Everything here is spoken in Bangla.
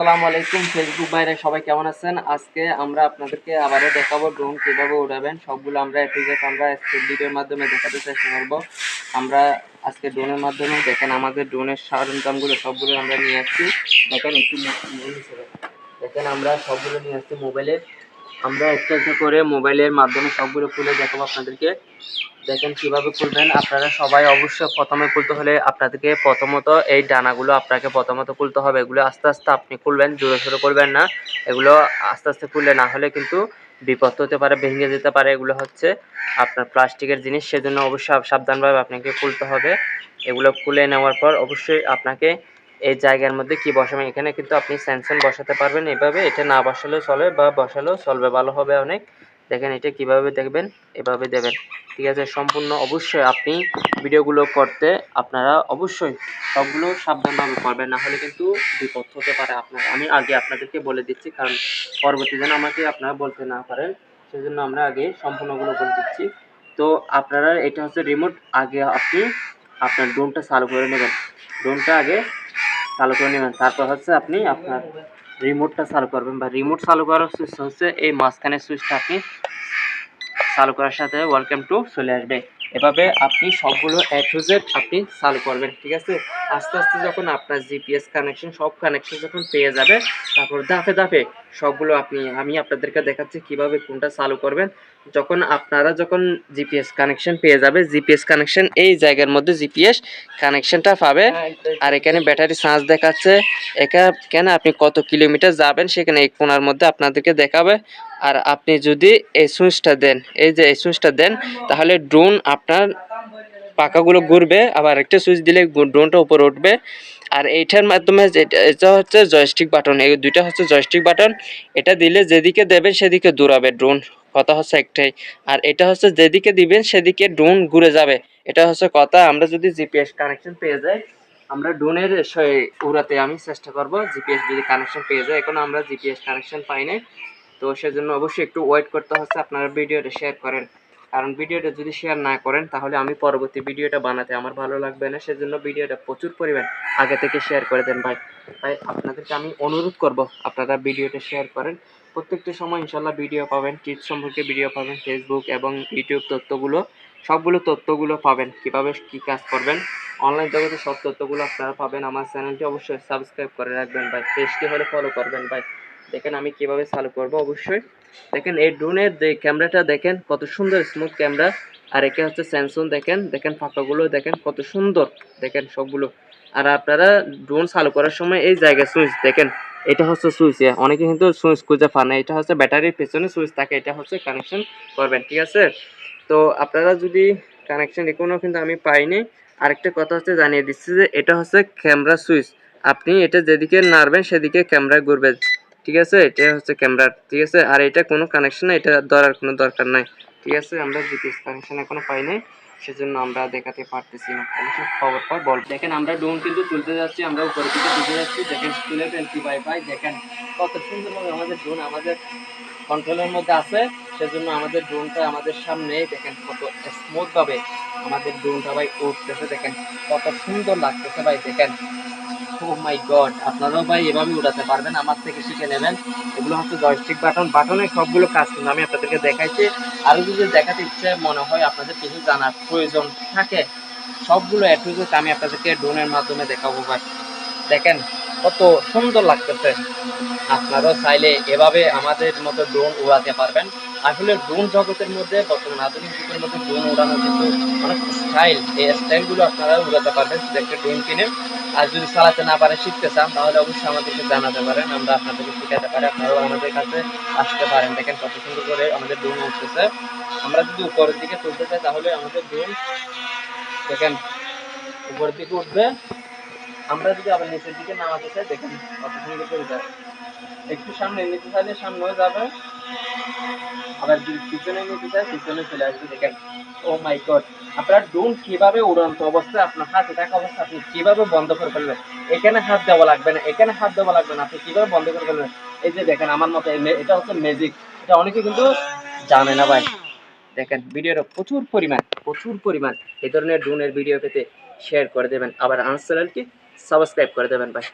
আসসালামু আলাইকুম ফেসবুক ভাইরা, সবাই কেমন আছেন? আজকে আমরা আপনাদেরকে আবারও দেখাবো ড্রোন কিভাবে উড়াবেন। সবগুলো আমরা আমরা ভিডিওর মাধ্যমে দেখাতে চেষ্টা করবো। আমরা আজকে ড্রোনের মাধ্যমে দেখেন আমাদের ড্রোনের সরঞ্জামগুলো সবগুলো আমরা নিয়ে আসছি। দেখেন দেখেন আমরা সবগুলো নিয়ে আসছি মোবাইলের। আমরা একটা একটা করে মোবাইলের মাধ্যমে সবগুলো খুলে দেখাবো আপনাদেরকে। দেখেন কিভাবে খুলবেন। আপনারা সবাই অবশ্যই প্রথমে খুলতে হলে আপনাদেরকে প্রথমত এই ডানাগুলো আপনাকে প্রথমত খুলতে হবে। এগুলো আস্তে আস্তে আপনি খুলবেন, জোরে সোরে করবেন না। এগুলো আস্তে আস্তে খুললে না হলে কিন্তু বিপদ হতে পারে, ভেঙে যেতে পারে। এগুলো হচ্ছে আপনার প্লাস্টিকের জিনিস, সেজন্য অবশ্যই সাবধানভাবে আপনাকে খুলতে হবে। এগুলো খুলে নেওয়ার পর অবশ্যই আপনাকে এই জায়গার মধ্যে কি বসাবেন, এখানে কিন্তু আপনি সেন্সর বসাতে পারবেন এভাবে। এটা না বসালেও চলে বা বসালেও চলবে, ভালো হবে অনেক। দেখেন এটা কিভাবে দেখবেন, এভাবে দেবেন, ঠিক আছে। সম্পূর্ণ অবশ্যই আপনি ভিডিওগুলো করতে আপনারা অবশ্যই সবগুলো সাবধানভাবে করবেন, না হলে কিন্তু বিপদ হতে পারে আপনার। আমি আগে আপনাদেরকে বলে দিচ্ছি, কারণ পরবর্তী যেন আমাকে আপনারা বলতে না পারেন, সেজন্য আমরা আগে সম্পূর্ণগুলো বলে দিচ্ছি। তো আপনারা এটা হচ্ছে রিমোট। আগে আপনি আপনার ড্রোনটা চালু করে নেবেন, ড্রোনটা আগে চালু করে নেবেন, তারপর হচ্ছে আপনি আপনার রিমোটটা চালু করবেন। বা রিমোট চালু করার সুইচ হচ্ছে এই মাঝখানের সুইচটা আপনি চালু করার সাথে ওয়েলকাম টু চলে আসবে। এভাবে আপনি সবগুলো এ টু জেড আপনি চালু করবেন, ঠিক আছে। আস্তে আস্তে যখন আপনার জিপিএস কানেকশন সব কানেকশন যখন পেয়ে যাবে, তারপর ধাপে ধাপে সবগুলো আমি আপনাদেরকে দেখাচ্ছি কিভাবে কোনটা চালু করবেন। যখন জিপিএস কানেকশন পেয়ে যাবে, জিপিএস কানেকশন এই জায়গার মধ্যে জিপিএস কানেকশনটা পাবে। আর এখানে ব্যাটারি চার্জ দেখাচ্ছে, এখানে আপনি কত কিলোমিটার যাবেন সেখানে এই কোণার মধ্যে আপনাদেরকে দেখাবে। আর আপনি যদি এই সুইচটা দেন, এই যে এই সুইচটা দেন, তাহলে ড্রোন আপনার পাখাগুলো ঘুরবে। আবার একটা সুইচ দিলে ড্রোনটা উপরে উঠবে। আর এইটার মাধ্যমে এটা হচ্ছে জয়স্টিক বাটন, এই দুইটা হচ্ছে জয়স্টিক বাটন। এটা দিলে যেদিকে দেবেন সেদিকে দৌড়াবে ড্রোন, কথা হচ্ছে একটাই। আর এটা হচ্ছে যেদিকে দিবেন সেদিকে ড্রোন ঘুরে যাবে, এটা হচ্ছে কথা। আমরা যদি জিপিএস কানেকশন পেয়ে যাই, আমরা ড্রোনের উড়াতে আমি চেষ্টা করব জিপিএস যদি কানেকশন পেয়ে যায়। এখন আমরা জিপিএস কানেকশন পাই না, তো সেজন্য অবশ্যই একটু ওয়েট করতে হচ্ছে। আপনারা ভিডিওটা শেয়ার করেন, কারণ ভিডিওটা যদি শেয়ার না করেন তাহলে আমি পরবর্তী ভিডিওটা বানাতে আমার ভালো লাগবে না। সেজন্য ভিডিওটা প্রচুর পরিমাণ আগে থেকে শেয়ার করে দেন ভাই। আপনাদেরকে আমি অনুরোধ করব আপনারা ভিডিওটা শেয়ার করেন। প্রত্যেকটা সময় ইনশাল্লাহ ভিডিও পাবেন, টিপস সম্পর্কে ভিডিও পাবেন, ফেসবুক এবং ইউটিউব সবগুলো তথ্যগুলো পাবেন, কিভাবে কি কাজ করবেন। অনলাইন জগতে সব তথ্যগুলো আপনারা পাবেন। আমার চ্যানেলটি অবশ্যই সাবস্ক্রাইব করে রাখবেন ভাই, পেজটি হলে ফলো করবেন ভাই। দেখেন আমি কিভাবে চালু করব অবশ্যই। দেখেন এই ড্রোনের যে ক্যামেরাটা দেখেন কত সুন্দর স্মুথ ক্যামেরা। আর একে হচ্ছে স্যামসুং, দেখেন ফাঁকাগুলো দেখেন কত সুন্দর, দেখেন সবগুলো। আর আপনারা ড্রোন চালু করার সময় এই জায়গায় সুইচ দেখেন, এটা হচ্ছে সুইচ। অনেকে কিন্তু সুইচ খুঁজে পান না, এটা হচ্ছে ব্যাটারির পেছনে সুইচ থাকে, এটা হচ্ছে কানেকশন করবেন, ঠিক আছে। তো আপনারা যদি কানেকশন এখনো কিন্তু আমি পাইনি। আরেকটা কথা হচ্ছে জানিয়ে দিচ্ছি যে এটা হচ্ছে ক্যামেরা সুইচ। আপনি এটা যেদিকে নাড়বেন সেদিকে ক্যামেরা ঘুরবে, ঠিক আছে। এটা হচ্ছে ক্যামেরা, ঠিক আছে। আর এটা কোনো কানেকশন না, এটা ধরার কোনো দরকার নাই, ঠিক আছে। আমরা জিপিএস কানেকশন এখনো পাই নাই, সেজন্য আমরা দেখাতে পারতেছি না। অবশ্যই খবর পর বল। দেখেন আমরা ড্রোন কিন্তু তুলতে যাচ্ছি, আমরা উপরের দিকে তুলতে যাচ্ছি। দেখেন তুলে ফেলছি ভাই ভাই, দেখেন কত সুন্দরভাবে আমাদের ড্রোন আমাদের কন্ট্রোলের মধ্যে আছে। সেজন্য আমাদের ড্রোনটা আমাদের সামনে দেখেন কত স্মুথ ভাবে আমাদের ড্রোনটা ভাই উঠতেছে, দেখেন কত সুন্দর লাগতেছে ভাই। দেখেন ও মাই গড, আপনারাও ভাই এভাবে উড়াতে পারবেন, আমার থেকে শিখে নেবেন। এগুলো হচ্ছে জয়স্টিক বাটন, বাটনের সবগুলো কাজ কিন্তু আমি আপনাদেরকে দেখাইছি। আরও যদি দেখাতে ইচ্ছে মনে হয়, আপনাদের কিছু জানার প্রয়োজন থাকে, সবগুলো এ টু জেড আমি আপনাদেরকে ড্রোনের মাধ্যমে দেখাবো ভাই। দেখেন কত সুন্দর লাগতেছে। আপনারাও চাইলে এভাবে আমাদের মতো ড্রোন উড়াতে পারবেন। আসলে ড্রোন জগতের মধ্যে বর্তমান আধুনিক যুগের মধ্যে ড্রোন উড়ানো কিন্তু অনেক স্টাইল, এই স্টাইলগুলো আপনারা উড়াতে পারবেন শুধু একটা ড্রোন কিনে। আর যদি চালাতে না পারে, শিখতে চান, তাহলে অবশ্যই আমাদেরকে জানাতে পারেন, আমরা আপনাদেরকে শেখাতে পারি। আপনারাও আমাদের কাছে আসতে পারেন। দেখেন কত সুন্দর করে আমাদের ড্রোন উঠতেছে। আমরা যদি উপরের দিকে তুলতে চাই তাহলে আমাদের ড্রোন দেখেন উপরের দিকে উঠবে। আমরা যদি আবার নিচের দিকে নামাতে চাই, দেখেন কত সুন্দর করে যায়। একটু সামনে নিতে চাইলে সামনেও যাবে, আবার যদি পিছনে নিতে চাই পিছনে চলে আসবে। দেখেন ও মাই গড, আপনার ড্রোন কিভাবে উড়ন্ত অবস্থায় আপনার হাতে থাকা অবস্থা আপনি কিভাবে বন্ধ করে ফেলবেন। এখানে হাত দেওয়া লাগবে না, এখানে হাত দেওয়া লাগবে না, আপনি কিভাবে বন্ধ করে ফেলবেন। এই যে দেখেন আমার মতো, এটা হচ্ছে ম্যাজিক, এটা অনেকে কিন্তু জানে না ভাই। দেখেন ভিডিওটা প্রচুর পরিমাণ এই ধরনের ড্রোনের ভিডিও পেতে শেয়ার করে দেবেন, আবার আমার চ্যানেলকে সাবস্ক্রাইব করে দেবেন ভাই।